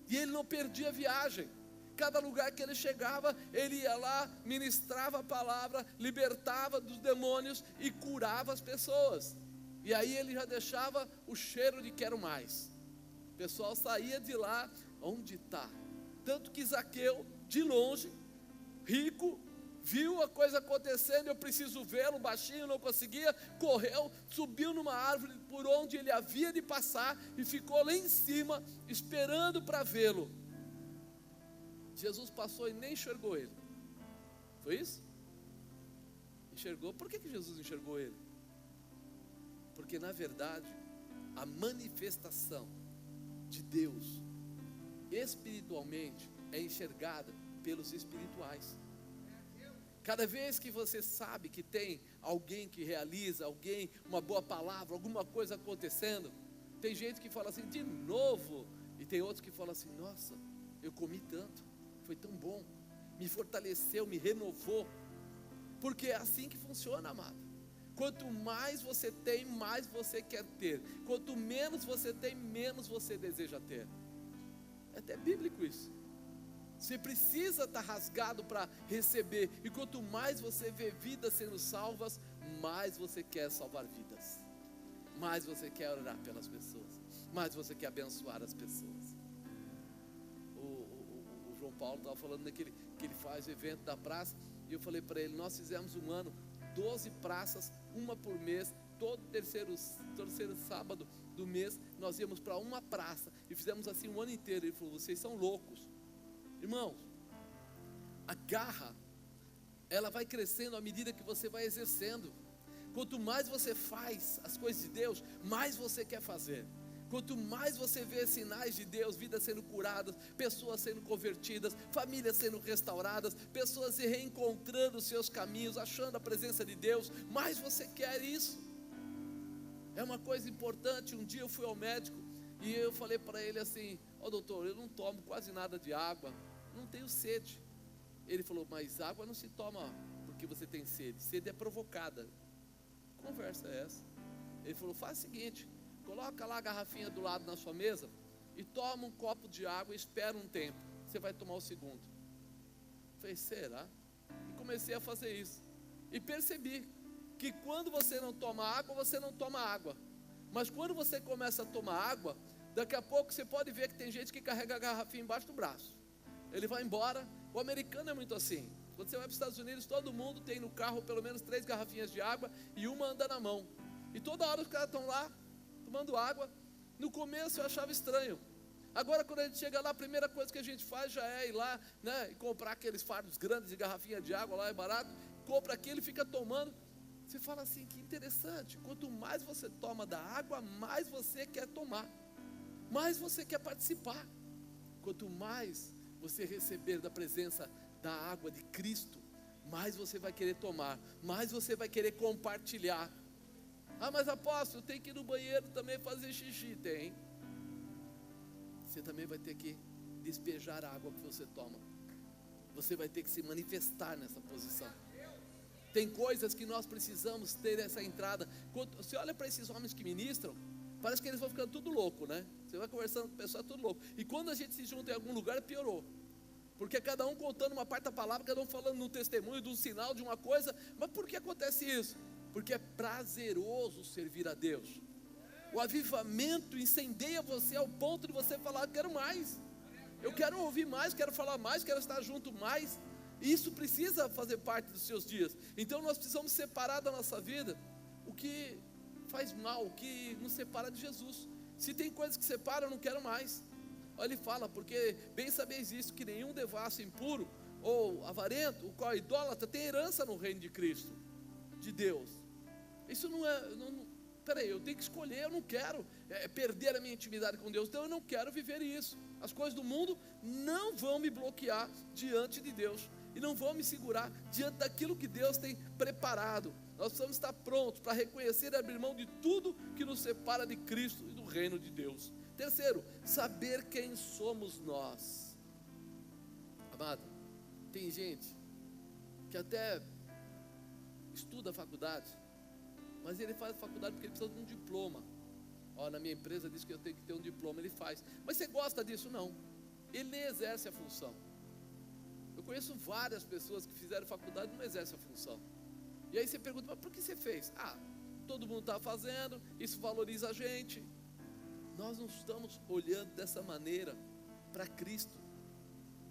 E ele não perdia a viagem. Cada lugar que ele chegava, ele ia lá, ministrava a palavra, libertava dos demônios e curava as pessoas. E aí ele já deixava o cheiro de quero mais. O pessoal saía de lá, onde está? Tanto que Zaqueu, de longe, rico, viu a coisa acontecendo, eu preciso vê-lo, baixinho, não conseguia, correu, subiu numa árvore por onde ele havia de passar e ficou lá em cima, esperando para vê-lo. Jesus passou e nem enxergou ele. Foi isso? Enxergou. Por que Jesus enxergou ele? Porque na verdade, a manifestação de Deus, espiritualmente, é enxergada pelos espirituais. Cada vez que você sabe que tem alguém que realiza, alguém, uma boa palavra, alguma coisa acontecendo, tem gente que fala assim, de novo, e tem outros que falam assim, nossa, eu comi tanto, foi tão bom, me fortaleceu, me renovou, porque é assim que funciona, amado. Quanto mais você tem, mais você quer ter. Quanto menos você tem, menos você deseja ter. É até bíblico isso. Você precisa estar rasgado para receber. E quanto mais você vê vidas sendo salvas, mais você quer salvar vidas. Mais você quer orar pelas pessoas. Mais você quer abençoar as pessoas. O João Paulo estava falando daquele que ele faz o evento da praça. E eu falei para ele, nós fizemos um ano, 12 praças, uma por mês. Todo terceiro sábado do mês, nós íamos para uma praça. E fizemos assim um ano inteiro. Ele falou, vocês são loucos. Irmãos, a garra, ela vai crescendo à medida que você vai exercendo. Quanto mais você faz as coisas de Deus, mais você quer fazer. Quanto mais você vê sinais de Deus, vidas sendo curadas, pessoas sendo convertidas, famílias sendo restauradas, pessoas se reencontrando os seus caminhos, achando a presença de Deus, mais você quer isso. É uma coisa importante. Um dia eu fui ao médico e eu falei para ele assim: ó doutor, eu não tomo quase nada de água, não tenho sede. Ele falou: mas água não se toma porque você tem sede, sede é provocada. Que conversa é essa? Ele falou: faz o seguinte, coloca lá a garrafinha do lado na sua mesa e toma um copo de água e espera um tempo, você vai tomar o segundo. Eu falei: será? E comecei a fazer isso, e percebi que quando você não toma água, você não toma água, mas quando você começa a tomar água, daqui a pouco você pode ver que tem gente que carrega a garrafinha embaixo do braço, ele vai embora. O americano é muito assim. Quando você vai para os Estados Unidos, todo mundo tem no carro pelo menos 3 garrafinhas de água e uma anda na mão, e toda hora os caras estão lá tomando água. No começo eu achava estranho. Agora quando a gente chega lá, a primeira coisa que a gente faz já é ir lá, né, e comprar aqueles fardos grandes de garrafinha de água, lá é barato, compra aquilo e fica tomando. Você fala assim: que interessante, quanto mais você toma da água, mais você quer tomar, mais você quer participar. Quanto mais você receber da presença da água de Cristo, mais você vai querer tomar, mais você vai querer compartilhar. Ah, mas apóstolo, tem que ir no banheiro também fazer xixi. Tem. Você também vai ter que despejar a água que você toma. Você vai ter que se manifestar nessa posição. Tem coisas que nós precisamos ter essa entrada. Quando você olha para esses homens que ministram, parece que eles vão ficando tudo louco, né? Você vai conversando com o pessoal, é tudo louco. E quando a gente se junta em algum lugar, piorou. Porque cada um contando uma parte da palavra, cada um falando num testemunho, de um sinal, de uma coisa. Mas por que acontece isso? Porque é prazeroso servir a Deus. O avivamento incendeia você ao ponto de você falar: quero mais, eu quero ouvir mais, quero falar mais, quero estar junto mais. E isso precisa fazer parte dos seus dias. Então nós precisamos separar da nossa vida o que faz mal, o que nos separa de Jesus. Se tem coisas que separam, eu não quero mais. Olha, ele fala: porque bem sabeis isso, que nenhum devasso, impuro ou avarento, o qual é idólatra, tem herança no reino de Cristo, de Deus. Isso não é, peraí, eu tenho que escolher. Eu não quero perder a minha intimidade com Deus, então eu não quero viver isso. As coisas do mundo não vão me bloquear diante de Deus, e não vão me segurar diante daquilo que Deus tem preparado. Nós precisamos estar prontos para reconhecer e abrir mão de tudo que nos separa de Cristo e do reino de Deus. Terceiro, saber quem somos nós. Amado, tem gente que até estuda a faculdade, mas ele faz a faculdade porque ele precisa de um diploma. Ó, na minha empresa diz que eu tenho que ter um diploma, ele faz. Mas você gosta disso? Não. Ele nem exerce a função. Eu conheço várias pessoas que fizeram faculdade e não exercem a função. E aí você pergunta: mas por que você fez? Ah, todo mundo está fazendo, isso valoriza a gente. Nós não estamos olhando dessa maneira para Cristo.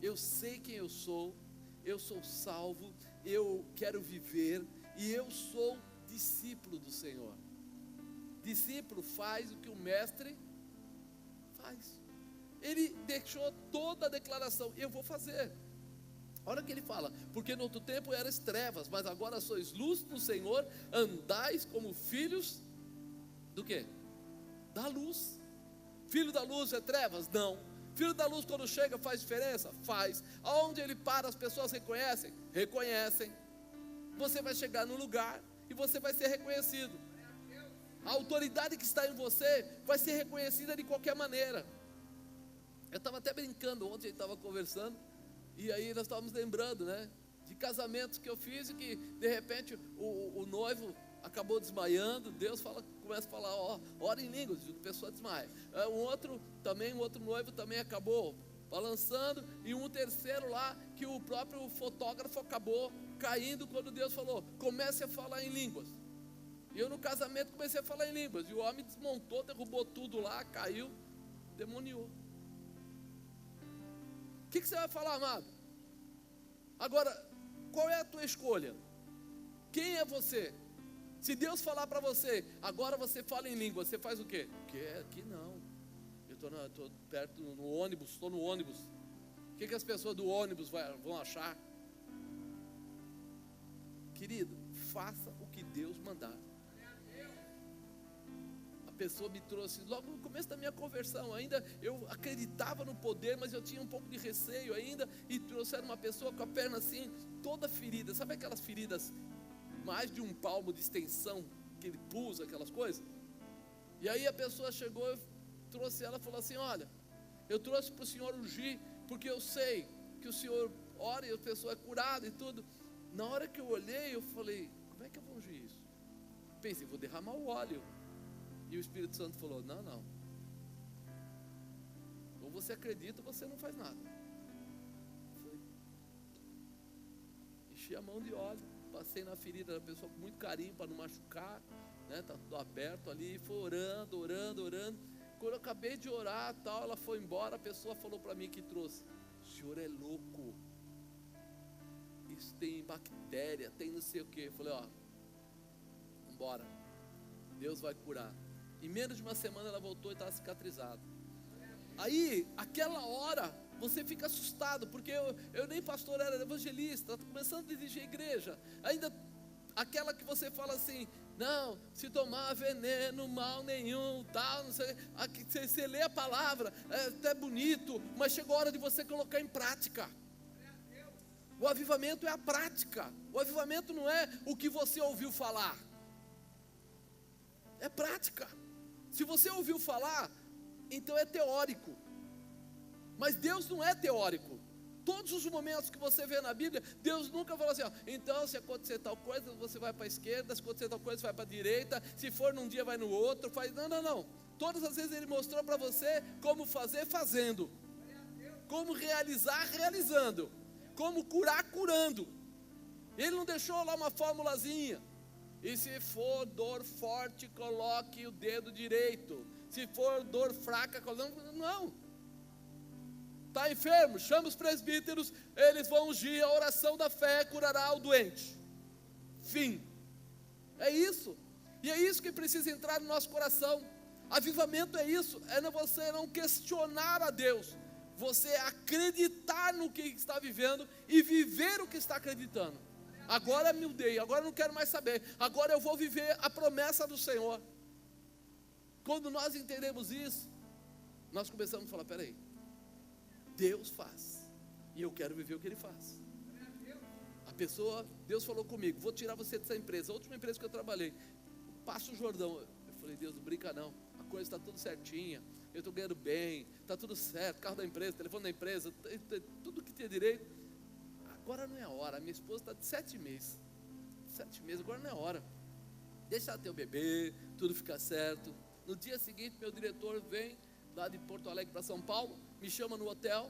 Eu sei quem eu sou salvo, eu quero viver, e eu sou discípulo do Senhor. Discípulo faz o que o mestre faz. Ele deixou toda a declaração: eu vou fazer. Olha o que ele fala: porque no outro tempo eras trevas, mas agora sois luz no Senhor, andais como filhos do quê? Da luz. Filho da luz é trevas? Não. Filho da luz, quando chega, faz diferença? Faz. Aonde ele para, as pessoas reconhecem? Reconhecem. Você vai chegar no lugar e você vai ser reconhecido. A autoridade que está em você vai ser reconhecida de qualquer maneira. Eu estava até brincando ontem, a gente estava conversando, e aí nós estávamos lembrando, né, de casamentos que eu fiz e que de repente o noivo acabou desmaiando. Deus começa a falar: ó, ora em línguas, e a pessoa desmaia. Um outro noivo também acabou balançando, e um terceiro lá que o próprio fotógrafo acabou caindo quando Deus falou: comece a falar em línguas. E eu no casamento comecei a falar em línguas, e o homem desmontou, derrubou tudo lá, caiu, demoniou. O que você vai falar, amado? Agora, qual é a tua escolha? Quem é você? Se Deus falar para você: agora você fala em língua, você faz o quê? Aqui não. Eu estou perto no ônibus, estou no ônibus. O que as pessoas do ônibus vão achar? Querido, faça o que Deus mandar. pessoa me trouxe, logo no começo da minha conversão, ainda eu acreditava no poder, mas eu tinha um pouco de receio ainda, e trouxeram uma pessoa com a perna assim, toda ferida, sabe aquelas feridas, mais de um palmo de extensão, que ele pulsa, aquelas coisas? E aí a pessoa chegou, eu trouxe ela e falou assim: olha, eu trouxe para o senhor ungir, porque eu sei que o senhor ora e a pessoa é curada e tudo. Na hora que eu olhei, eu falei: como é que eu vou ungir isso? Pensei, vou derramar o óleo. E o Espírito Santo falou: não, não. Ou você acredita ou você não faz nada. Falei, enchi a mão de óleo, passei na ferida da pessoa com muito carinho para não machucar, né? Tá tudo aberto ali, foi orando, orando, orando. Quando eu acabei de orar, tal, ela foi embora, a pessoa falou para mim que trouxe: o senhor é louco. Isso tem bactéria, tem não sei o que. Eu falei: ó, vambora, Deus vai curar. Em menos de uma semana ela voltou e estava cicatrizada. Aí, aquela hora, você fica assustado, porque eu nem pastor era, evangelista, estou começando a dirigir a igreja. Ainda aquela que você fala assim: não, se tomar veneno, mal nenhum, tal, não sei. Aqui, você lê a palavra, é até bonito, mas chegou a hora de você colocar em prática. O avivamento é a prática. O avivamento não é o que você ouviu falar, é prática. Se você ouviu falar, então é teórico. Mas Deus não é teórico. Todos os momentos que você vê na Bíblia, Deus nunca falou assim: ó, então se acontecer tal coisa, você vai para a esquerda, se acontecer tal coisa, você vai para a direita, se for num dia, vai no outro, faz. Não, não, não. Todas as vezes Ele mostrou para você como fazer, fazendo, como realizar, realizando, como curar, curando. Ele não deixou lá uma formulazinha: e se for dor forte, coloque o dedo direito, se for dor fraca, coloque. Não. Está enfermo? Chama os presbíteros, eles vão ungir, a oração da fé curará o doente. Fim. É isso. E é isso que precisa entrar no nosso coração. Avivamento é isso, é você não questionar a Deus, você acreditar no que está vivendo e viver o que está acreditando. Agora me mudei, agora não quero mais saber, agora eu vou viver a promessa do Senhor. Quando nós entendemos isso, nós começamos a falar: peraí, Deus faz, e eu quero viver o que Ele faz. A pessoa, Deus falou comigo: vou tirar você dessa empresa, a última empresa que eu trabalhei, Passo Jordão. Eu falei: Deus, não brinca não, a coisa está tudo certinha, eu estou ganhando bem, está tudo certo, carro da empresa, telefone da empresa, tudo que tinha direito. Agora não é a hora. A minha esposa está de 7 meses, agora não é a hora, deixa ela ter o bebê, tudo fica certo. No dia seguinte, meu diretor vem lá de Porto Alegre para São Paulo, me chama no hotel.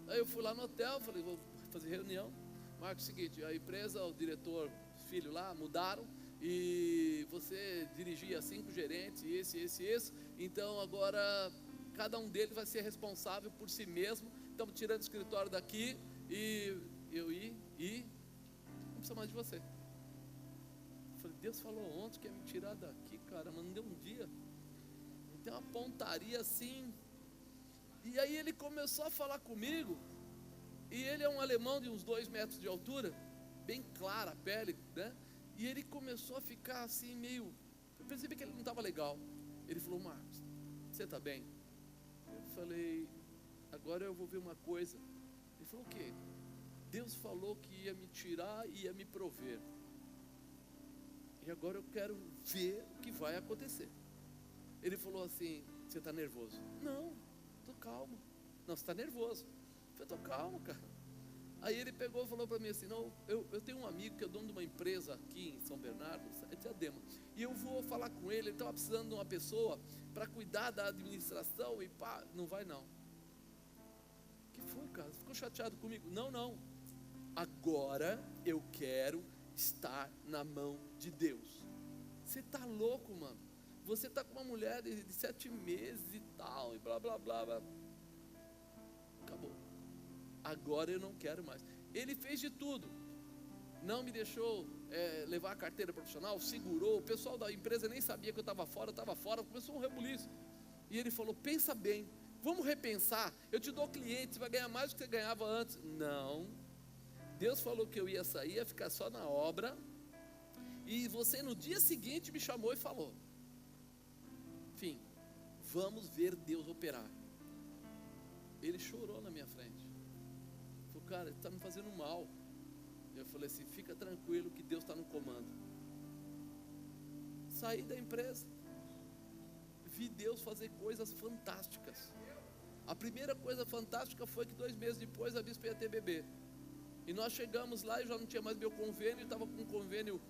Aí eu fui lá no hotel, falei: vou fazer reunião. Marco, o seguinte, a empresa, o diretor, filho lá, mudaram, e você dirigia 5 gerentes, esse, então agora cada um deles vai ser responsável por si mesmo. Estamos tirando o escritório daqui, e eu não precisa mais de você. Eu falei: Deus falou ontem que ia me tirar daqui, cara, mas não deu um dia. Tem uma pontaria assim. E aí ele começou a falar comigo, e ele é um alemão de uns 2 metros de altura, bem clara a pele, né? E ele começou a ficar assim meio, eu percebi que ele não estava legal. Ele falou: Marcos, você está bem? Eu falei: agora eu vou ver uma coisa. Ele falou: o quê? Deus falou que ia me tirar e ia me prover, e agora eu quero ver o que vai acontecer. Ele falou assim: você está nervoso? Não, estou calmo. Não, você está nervoso. Eu falei: estou calmo, cara. Aí ele pegou e falou para mim assim: não, eu tenho um amigo que é dono de uma empresa aqui em São Bernardo, é Diadema, e eu vou falar com ele estava precisando de uma pessoa para cuidar da administração, e pá, não vai não. O que foi, cara? Você ficou chateado comigo? Não, não. Agora eu quero estar na mão de Deus. Você está louco, mano? Você está com uma mulher de 7 meses e tal, e blá, blá, blá, blá. Acabou. Agora eu não quero mais. Ele fez de tudo. Não me deixou levar a carteira profissional, segurou. O pessoal da empresa nem sabia que eu estava fora, começou um rebuliço. E ele falou: pensa bem, vamos repensar. Eu te dou cliente, você vai ganhar mais do que você ganhava antes. Não. Deus falou que eu ia sair, ia ficar só na obra. E você no dia seguinte me chamou e falou. Enfim, vamos ver Deus operar. Ele chorou na minha frente. Falou, cara, ele está me fazendo mal. Eu falei assim, fica tranquilo que Deus está no comando. Saí da empresa, vi Deus fazer coisas fantásticas. A primeira coisa fantástica foi que 2 meses depois a bispa ia ter bebê. E nós chegamos lá e já não tinha mais meu convênio, estava com um convênio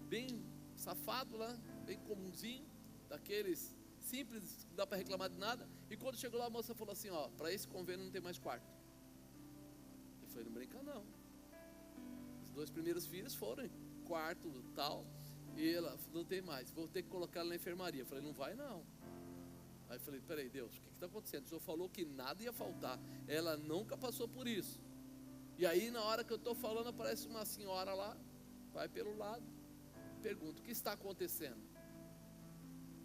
bem safado lá, bem comumzinho, daqueles simples, não dá para reclamar de nada. E quando chegou lá, a moça falou assim, ó, para esse convênio não tem mais quarto. Eu falei, não brinca não. Os 2 primeiros filhos foram, quarto tal, e ela não tem mais, vou ter que colocar ela na enfermaria. Eu falei, não vai não. Aí eu falei, peraí, Deus, o que está acontecendo? O Senhor falou que nada ia faltar, ela nunca passou por isso. E aí na hora que eu estou falando, aparece uma senhora lá, vai pelo lado, pergunta, o que está acontecendo?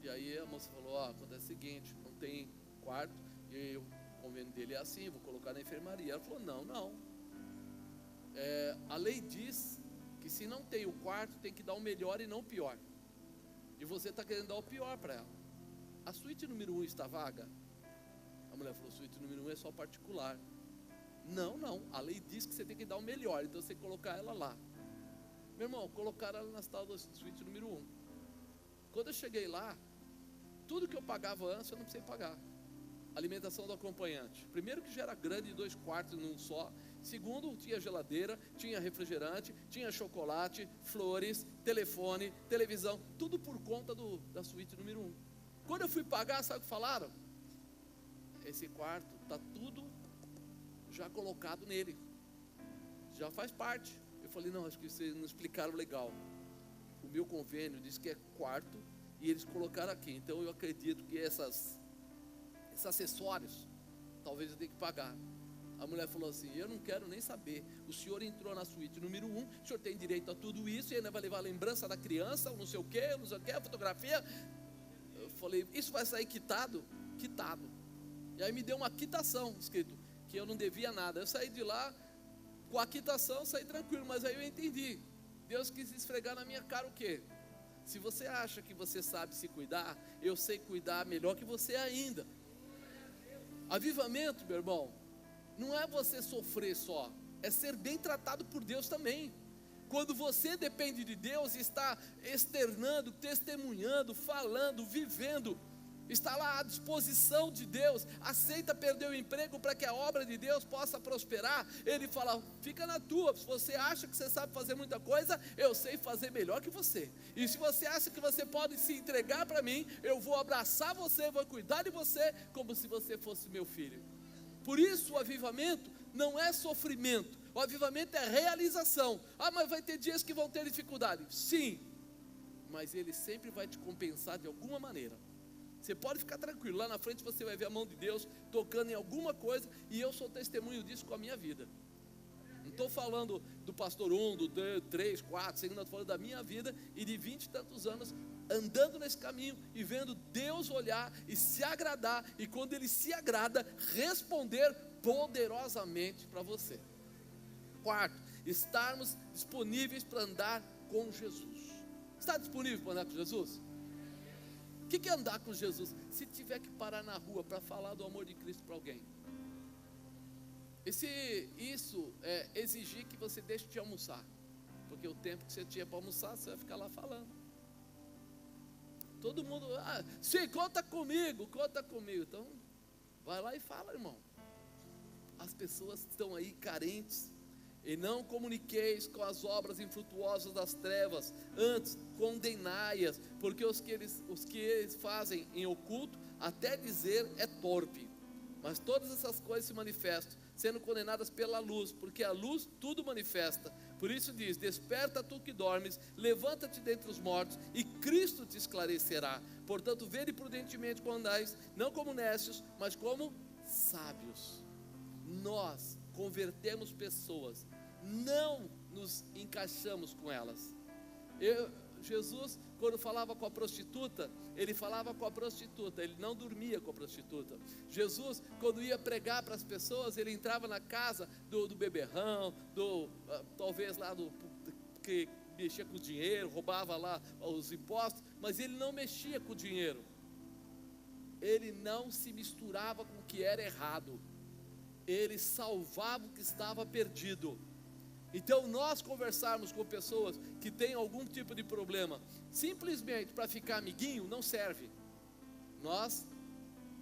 E aí a moça falou, ó, acontece o seguinte, não tem quarto, e o convênio dele é assim, vou colocar na enfermaria. Ela falou, não, a lei diz que se não tem o quarto, tem que dar o melhor e não o pior, e você está querendo dar o pior para ela. A suíte número 1 está vaga? A mulher falou, suíte número 1 é só particular. Não, a lei diz que você tem que dar o melhor, então você colocar ela lá. Meu irmão, colocaram ela na tal da suíte número 1. Quando eu cheguei lá, tudo que eu pagava antes, eu não precisei pagar. Alimentação do acompanhante. Primeiro que já era grande, 2 quartos num só. Segundo, tinha geladeira, tinha refrigerante, tinha chocolate, flores, telefone, televisão, tudo por conta da suíte número 1. Quando eu fui pagar, sabe o que falaram? Esse quarto está tudo já colocado nele, já faz parte. Eu falei, não, acho que vocês não explicaram legal. O meu convênio diz que é quarto e eles colocaram aqui. Então eu acredito que esses acessórios, talvez eu tenha que pagar. A mulher falou assim, eu não quero nem saber. O senhor entrou na suíte número 1, o senhor tem direito a tudo isso, e ainda vai levar a lembrança da criança, não sei o que, a fotografia. Eu falei, isso vai sair quitado? Quitado. E aí me deu uma quitação, escrito, que eu não devia nada. Eu saí de lá, com a quitação, saí tranquilo, mas aí eu entendi. Deus quis esfregar na minha cara o quê? Se você acha que você sabe se cuidar, eu sei cuidar melhor que você ainda. Avivamento, meu irmão, não é você sofrer só, é ser bem tratado por Deus também. Quando você depende de Deus, está externando, testemunhando, falando, vivendo, está lá à disposição de Deus, aceita perder o emprego para que a obra de Deus possa prosperar. Ele fala, fica na tua. Se você acha que você sabe fazer muita coisa, eu sei fazer melhor que você. E se você acha que você pode se entregar para mim, eu vou abraçar você, vou cuidar de você como se você fosse meu filho. Por isso o avivamento não é sofrimento, o avivamento é realização. Ah, mas vai ter dias que vão ter dificuldade. Sim, mas ele sempre vai te compensar de alguma maneira. Você pode ficar tranquilo, lá na frente você vai ver a mão de Deus tocando em alguma coisa, e eu sou testemunho disso com a minha vida. Não estou falando do pastor 1, do 3, 4, 5, estou falando da minha vida e de 20 e tantos anos andando nesse caminho e vendo Deus olhar e se agradar, e quando Ele se agrada, responder poderosamente para você. Quarto, estarmos disponíveis para andar com Jesus. Está disponível para andar com Jesus? O que é andar com Jesus? Se tiver que parar na rua para falar do amor de Cristo para alguém, e se isso exigir que você deixe de almoçar, porque o tempo que você tinha para almoçar, você vai ficar lá falando. Todo mundo, sim, conta comigo. Então, vai lá e fala, irmão. As pessoas estão aí carentes. E não comuniqueis com as obras infrutuosas das trevas, antes condenai-as, porque os que eles fazem em oculto, até dizer é torpe. Mas todas essas coisas se manifestam, sendo condenadas pela luz, porque a luz tudo manifesta. Por isso diz, desperta tu que dormes, levanta-te dentre os mortos, e Cristo te esclarecerá. Portanto, vede prudentemente quando andais, não como necios, mas como sábios. Nós convertemos pessoas, não nos encaixamos com elas. Jesus, quando falava com a prostituta, ele falava com a prostituta, ele não dormia com a prostituta. Jesus, quando ia pregar para as pessoas, ele entrava na casa do beberrão, talvez lá que mexia com o dinheiro, roubava lá os impostos, mas ele não mexia com o dinheiro. ele não se misturava com o que era errado, ele salvava o que estava perdido. Então nós conversarmos com pessoas que têm algum tipo de problema, simplesmente para ficar amiguinho, não serve. Nós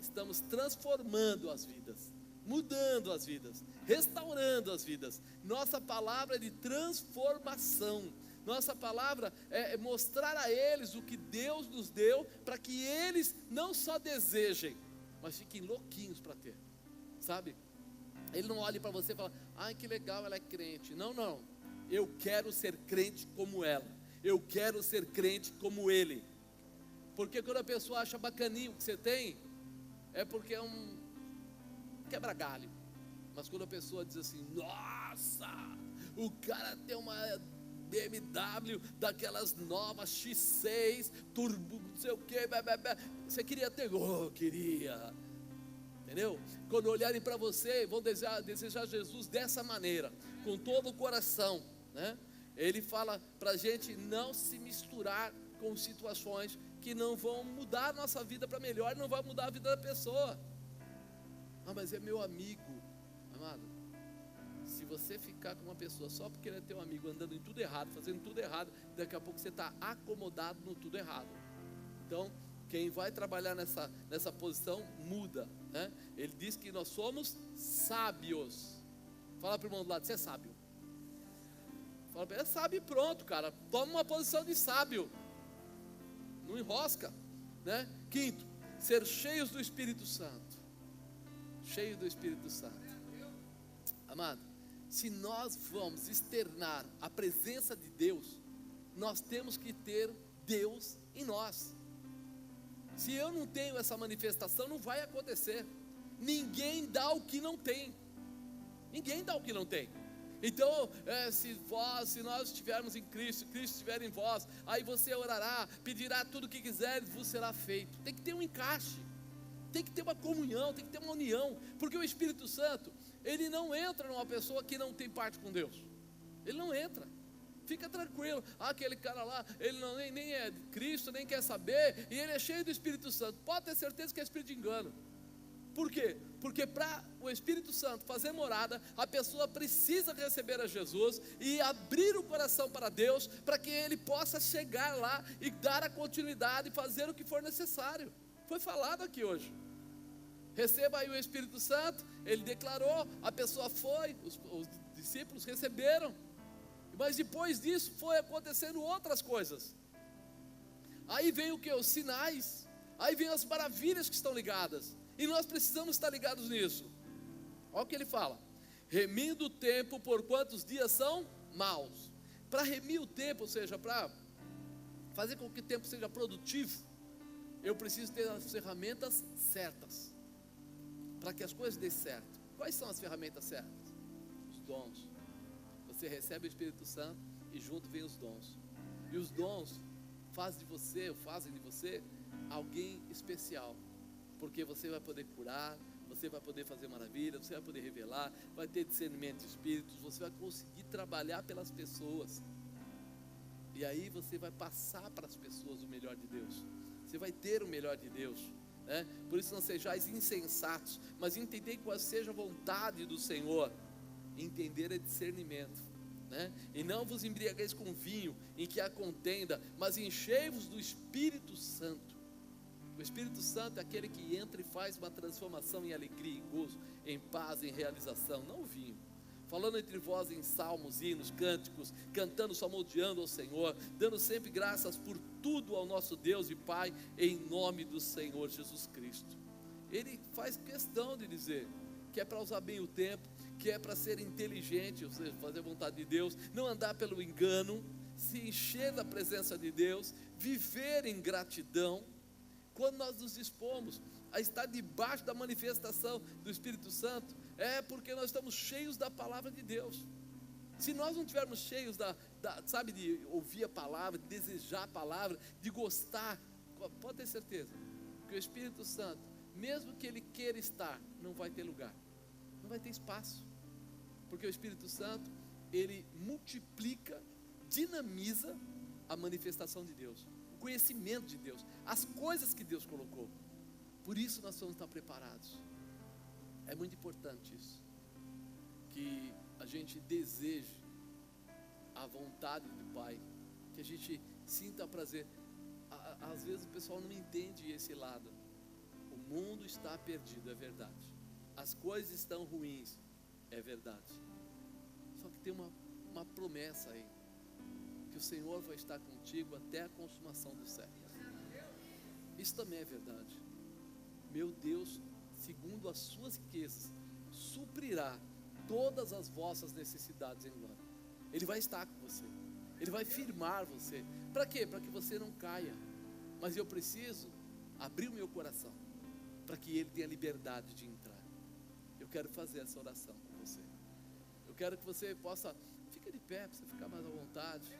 estamos transformando as vidas, mudando as vidas, restaurando as vidas. Nossa palavra é de transformação. Nossa palavra é mostrar a eles o que Deus nos deu, para que eles não só desejem, mas fiquem louquinhos para ter, sabe? Ele não olha para você e fala: ai, que legal, ela é crente. Não, não, eu quero ser crente como ela, eu quero ser crente como ele. Porque quando a pessoa acha bacaninho o que você tem, é porque é um quebra-galho. Mas quando a pessoa diz assim: nossa, o cara tem uma BMW daquelas novas X6 turbo, não sei o que, você queria ter? Oh, queria. Entendeu? Quando olharem para você, vão desejar Jesus dessa maneira, com todo o coração, né? Ele fala para a gente não se misturar com situações que não vão mudar a nossa vida para melhor, não vai mudar a vida da pessoa. Ah, mas é meu amigo. Amado, se você ficar com uma pessoa só porque ele é teu amigo, andando em tudo errado, fazendo tudo errado, daqui a pouco você está acomodado no tudo errado. Então, quem vai trabalhar nessa posição, muda, né? Ele diz que nós somos sábios. Fala para o irmão do lado: você é sábio. Fala para ele: é sábio e pronto, cara. Toma uma posição de sábio. Não enrosca, né? Quinto, ser cheios do Espírito Santo. Cheio do Espírito Santo. Amado, se nós vamos externar a presença de Deus, nós temos que ter Deus em nós. Se eu não tenho essa manifestação, não vai acontecer. Ninguém dá o que não tem. Ninguém dá o que não tem. Então, se nós estivermos em Cristo, Cristo estiver em vós, aí você orará, pedirá tudo o que quiser, vos será feito. Tem que ter um encaixe, tem que ter uma comunhão, tem que ter uma união, porque o Espírito Santo, ele não entra numa pessoa que não tem parte com Deus. Ele não entra. Fica tranquilo, aquele cara lá, ele nem é de Cristo, nem quer saber, e ele é cheio do Espírito Santo. Pode ter certeza que é espírito de engano. Por quê? Porque para o Espírito Santo fazer morada, a pessoa precisa receber a Jesus e abrir o coração para Deus, para que ele possa chegar lá e dar a continuidade e fazer o que for necessário. Foi falado aqui hoje. Receba aí o Espírito Santo. Ele declarou, a pessoa foi, os discípulos receberam. Mas depois disso foi acontecendo outras coisas. Aí vem o que? Os sinais. Aí vem as maravilhas que estão ligadas. E nós precisamos estar ligados nisso. Olha o que ele fala: remindo o tempo, por quantos dias são maus. Para remir o tempo, ou seja, para fazer com que o tempo seja produtivo, eu preciso ter as ferramentas certas, para que as coisas dêem certo. Quais são as ferramentas certas? Os dons. Você recebe o Espírito Santo e junto vem os dons. E os dons fazem de você alguém especial. Porque você vai poder curar, você vai poder fazer maravilhas, você vai poder revelar, vai ter discernimento de espíritos, você vai conseguir trabalhar pelas pessoas. E aí você vai passar para as pessoas o melhor de Deus. Você vai ter o melhor de Deus, né? Por isso não sejais insensatos, mas entendei qual seja a vontade do Senhor. Entender é discernimento, né? E não vos embriagueis com vinho, em que há contenda, mas enchei-vos do Espírito Santo. O Espírito Santo é aquele que entra e faz uma transformação em alegria, em gozo, em paz, em realização, não o vinho. Falando entre vós em salmos, hinos, cânticos, cantando, salmodiando ao Senhor, dando sempre graças por tudo ao nosso Deus e Pai, em nome do Senhor Jesus Cristo. Ele faz questão de dizer que é para usar bem o tempo, que é para ser inteligente, ou seja, fazer a vontade de Deus, não andar pelo engano, se encher da presença de Deus, viver em gratidão. Quando nós nos dispomos a estar debaixo da manifestação do Espírito Santo, é porque nós estamos cheios da palavra de Deus. Se nós não estivermos cheios de ouvir a palavra, de desejar a palavra, de gostar, pode ter certeza que o Espírito Santo, mesmo que ele queira estar, não vai ter lugar, não vai ter espaço, porque o Espírito Santo, ele multiplica, dinamiza a manifestação de Deus, o conhecimento de Deus, as coisas que Deus colocou. Por isso nós vamos estar preparados. É muito importante isso, que a gente deseje a vontade do Pai, que a gente sinta prazer. Às vezes o pessoal não entende esse lado. O mundo está perdido, é verdade. As coisas estão ruins, é verdade. Só que tem uma promessa aí, que o Senhor vai estar contigo até a consumação dos séculos. Isso também é verdade. Meu Deus, segundo as suas riquezas, suprirá todas as vossas necessidades em glória. Ele vai estar com você, Ele vai firmar você. Para quê? Para que você não caia. Mas eu preciso abrir o meu coração, para que Ele tenha liberdade de entrar. Eu quero fazer essa oração com você. Eu quero que você possa, fica de pé, para você ficar mais à vontade.